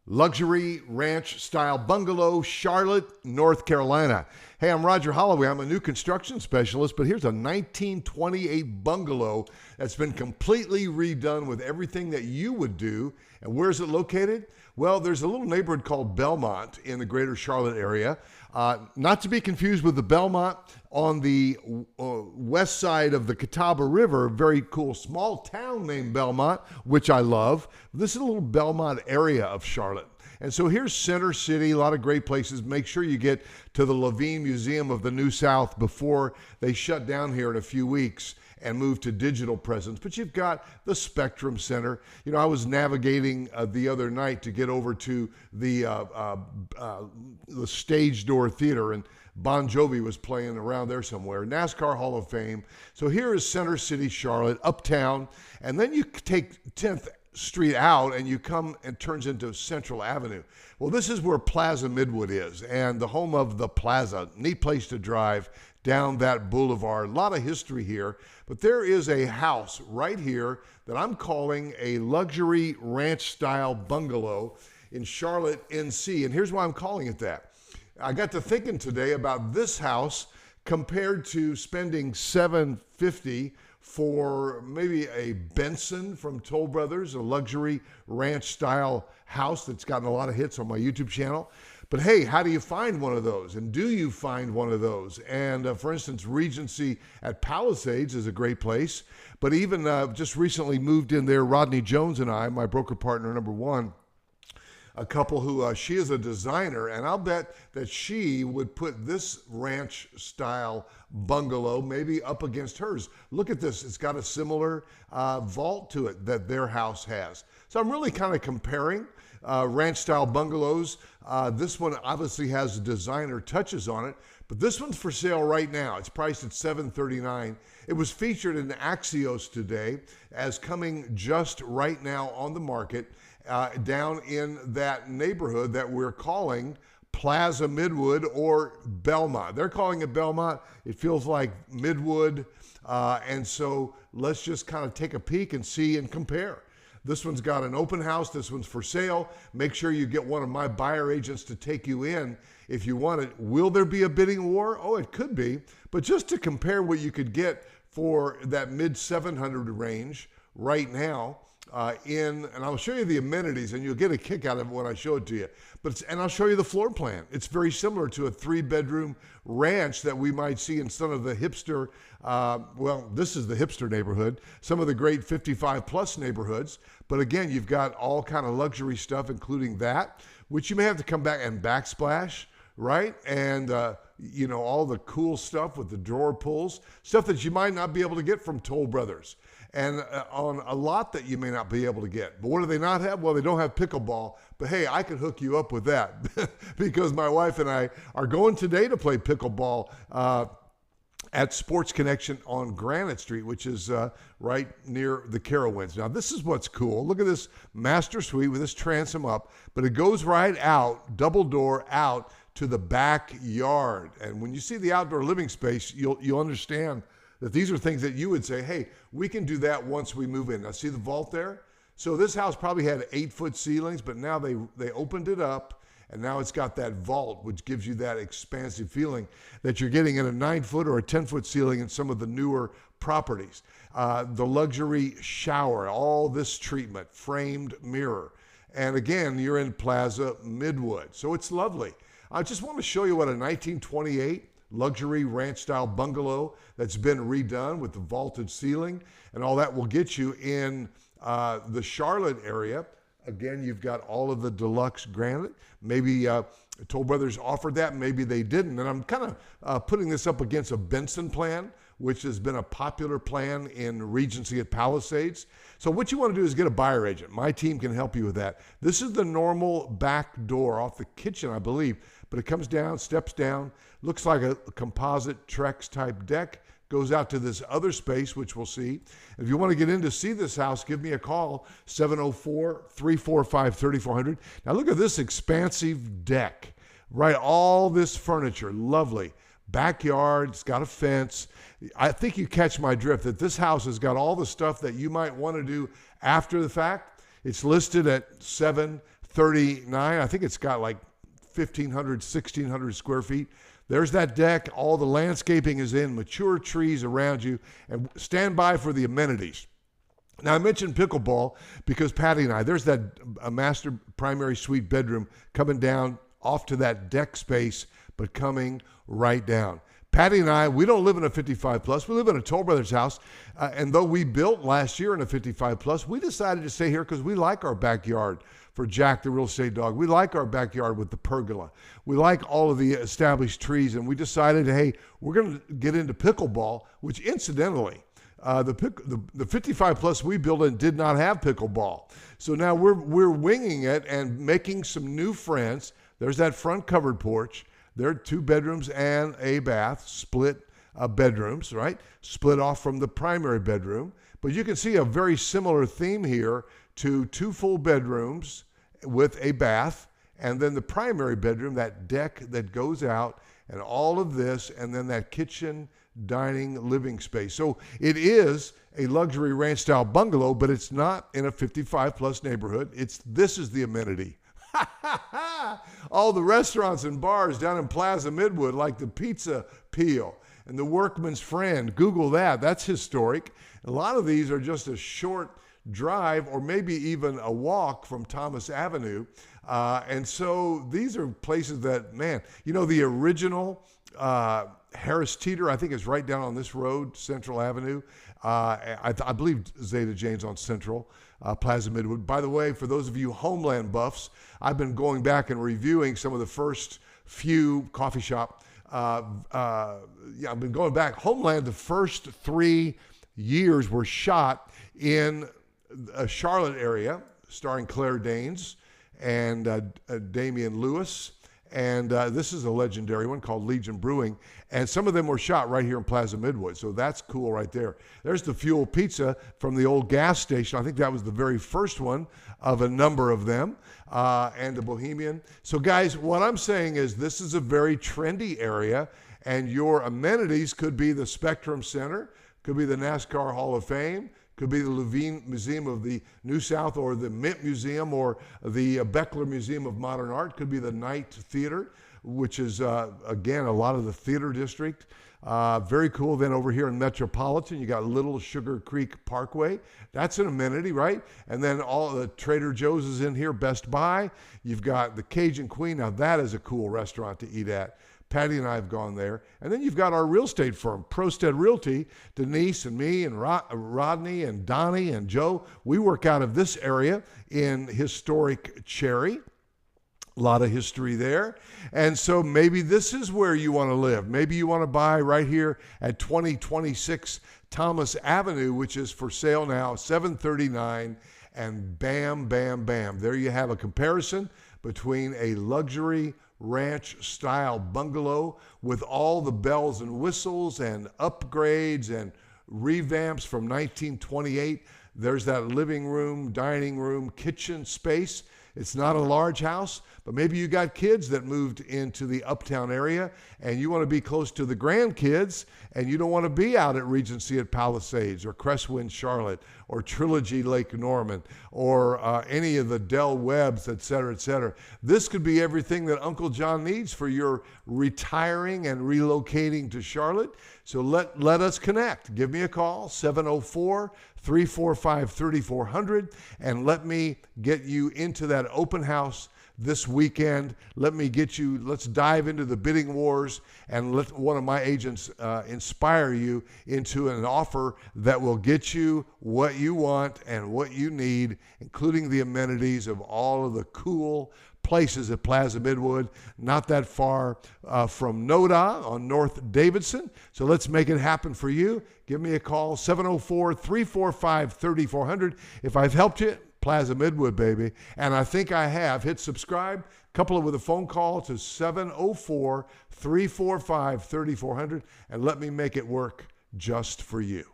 Luxury ranch style bungalow, Charlotte, North Carolina. Hey, I'm Roger Holloway. I'm a new construction specialist, but here's a 1928 bungalow that's been completely redone with everything that you would do. And where is it located? Well, there's a little neighborhood called Belmont in the greater Charlotte area. Not to be confused with the Belmont on the west side of the Catawba River, a very cool small town named Belmont, which I love. This is a little Belmont area of Charlotte. And so here's Center City, a lot of great places. Make sure you get to the Levine Museum of the New South before they shut down here in a few weeks and move to digital presence. But you've got the Spectrum Center. You know, I was navigating the other night to get over to the Stage Door Theater, and Bon Jovi was playing around there somewhere. NASCAR Hall of Fame. So here is Center City, Charlotte, uptown, and then you take 10th Street out and you come and turns into Central Avenue. Well, this is where Plaza-Midwood is, and the home of the Plaza. Neat place to drive down that boulevard. A lot of history here, but there is a house right here that I'm calling a luxury ranch style bungalow in Charlotte, NC. And here's why I'm calling it that. I got to thinking today about this house compared to spending $750 for maybe a Benson from Toll Brothers, a luxury ranch style house that's gotten a lot of hits on my YouTube channel. But hey, how do you find one of those? And do you find one of those? And for instance, Regency at Palisades is a great place. But even just recently moved in there, Rodney Jones and I, my broker partner number one, a couple who, she is a designer, and I'll bet that she would put this ranch style bungalow maybe up against hers. Look at this. It's got a similar vault to it that their house has. So I'm really kind of comparing ranch style bungalows. This one obviously has designer touches on it, but this one's for sale right now. It's priced at $739. It was featured in Axios today as coming just right now on the market down in that neighborhood that we're calling Plaza-Midwood or Belmont. They're calling it Belmont. It feels like Midwood. And so let's just kind of take a peek and see and compare. This one's got an open house. This one's for sale. Make sure you get one of my buyer agents to take you in if you want it. Will there be a bidding war? Oh, it could be. But just to compare what you could get for that mid 700 range right now, and I'll show you the amenities, and you'll get a kick out of it when I show it to you. And I'll show you the floor plan. It's very similar to a 3-bedroom ranch that we might see in some of the hipster, well, this is the hipster neighborhood, some of the great 55-plus neighborhoods. But again, you've got all kind of luxury stuff, including that, which you may have to come back and backsplash, right? And, you know, all the cool stuff with the drawer pulls, stuff that you might not be able to get from Toll Brothers. And on a lot that you may not be able to get. But what do they not have? Well, they don't have pickleball. But hey, I could hook you up with that because my wife and I are going today to play pickleball at Sports Connection on Granite Street, which is right near the Carowinds. Now, this is what's cool. Look at this master suite with this transom up, but it goes right out, double door out to the backyard. And when you see the outdoor living space, you'll understand that these are things that you would say, hey, we can do that once we move in. Now, see the vault there? So this house probably had 8-foot ceilings, but now they opened it up, and now it's got that vault, which gives you that expansive feeling that you're getting in a 9-foot or a 10-foot ceiling in some of the newer properties. The luxury shower, all this treatment, framed mirror. And again, you're in Plaza-Midwood. So it's lovely. I just want to show you what a 1928 luxury ranch style bungalow that's been redone with the vaulted ceiling and all that will get you in the Charlotte area. Again, you've got all of the deluxe granite. Maybe Toll Brothers offered that, maybe they didn't. And I'm kind of putting this up against a Benson plan, which has been a popular plan in Regency at Palisades. So what you want to do is get a buyer agent. My team can help you with that. This is the normal back door off the kitchen, I believe, but it comes down, steps down, looks like a composite Trex type deck, goes out to this other space, which we'll see. If you want to get in to see this house, give me a call, 704-345-3400. Now look at this expansive deck, right? All this furniture, lovely. Backyard, it's got a fence. I think you catch my drift that this house has got all the stuff that you might want to do after the fact. It's listed at $730. 739. I think it's got like 1,500, 1,600 square feet. There's that deck. All the landscaping is in, mature trees around you, and stand by for the amenities. Now, I mentioned pickleball because Patty and I, there's that master primary suite bedroom coming down off to that deck space, but coming right down. Patty and I, we don't live in a 55 plus. We live in a Toll Brothers house. And though we built last year in a 55 plus, we decided to stay here because we like our backyard for Jack, the real estate dog. We like our backyard with the pergola. We like all of the established trees. And we decided, hey, we're going to get into pickleball, which incidentally, the 55 plus we built in did not have pickleball. So now we're winging it and making some new friends. There's that front covered porch. There are 2 bedrooms and a bath, split bedrooms, right? Split off from the primary bedroom. But you can see a very similar theme here to 2 full bedrooms with a bath, and then the primary bedroom, that deck that goes out, and all of this, and then that kitchen, dining, living space. So it is a luxury ranch style bungalow, but it's not in a 55 plus neighborhood. This is the amenity. All the restaurants and bars down in Plaza-Midwood, like the Pizza Peel and the Workman's Friend. Google that. That's historic. A lot of these are just a short drive or maybe even a walk from Thomas Avenue. And so these are places that, man, you know, the original Harris Teeter, I think, is right down on this road, Central Avenue. I believe Zeta Jane's on Central, Plaza-Midwood. By the way, for those of you Homeland buffs, I've been going back and reviewing some of the first few coffee shop. I've been going back. Homeland, the first 3 years were shot in a Charlotte area, starring Claire Danes and Damian Lewis. And this is a legendary one called Legion Brewing. And some of them were shot right here in Plaza-Midwood. So that's cool right there. There's the Fuel Pizza from the old gas station. I think that was the very first one of a number of them. And the Bohemian. So guys, what I'm saying is this is a very trendy area. And your amenities could be the Spectrum Center, could be the NASCAR Hall of Fame, could be the Levine Museum of the New South, or the Mint Museum, or the Beckler Museum of Modern Art. Could be the Knight Theater, which is, again, a lot of the theater district. Very cool. Then over here in Metropolitan, you got Little Sugar Creek Parkway. That's an amenity, right? And then all the Trader Joe's is in here, Best Buy. You've got the Cajun Queen. Now that is a cool restaurant to eat at. Patty and I have gone there. And then you've got our real estate firm, ProStead Realty. Denise and me and Rodney and Donnie and Joe, we work out of this area in historic Cherry. A lot of history there. And so maybe this is where you want to live. Maybe you want to buy right here at 2026 Thomas Avenue, which is for sale now, $739. And bam, bam, bam. There you have a comparison between a luxury ranch style bungalow with all the bells and whistles and upgrades and revamps from 1928. There's that living room, dining room, kitchen space. It's not a large house, but maybe you got kids that moved into the uptown area and you want to be close to the grandkids and you don't want to be out at Regency at Palisades or Crestwind Charlotte or Trilogy Lake Norman or any of the Del Webbs, et cetera, et cetera. This could be everything that Uncle John needs for your retiring and relocating to Charlotte. So let us connect. Give me a call, 704-345-3400, and let me get you into that open house this weekend. Let's dive into the bidding wars and let one of my agents inspire you into an offer that will get you what you want and what you need, including the amenities of all of the cool places at Plaza-Midwood, not that far from NODA on North Davidson. So let's make it happen for you. Give me a call, 704-345-3400. If I've helped you, Plaza-Midwood, baby. And I think I have. Hit subscribe, couple it with a phone call to 704-345-3400, and let me make it work just for you.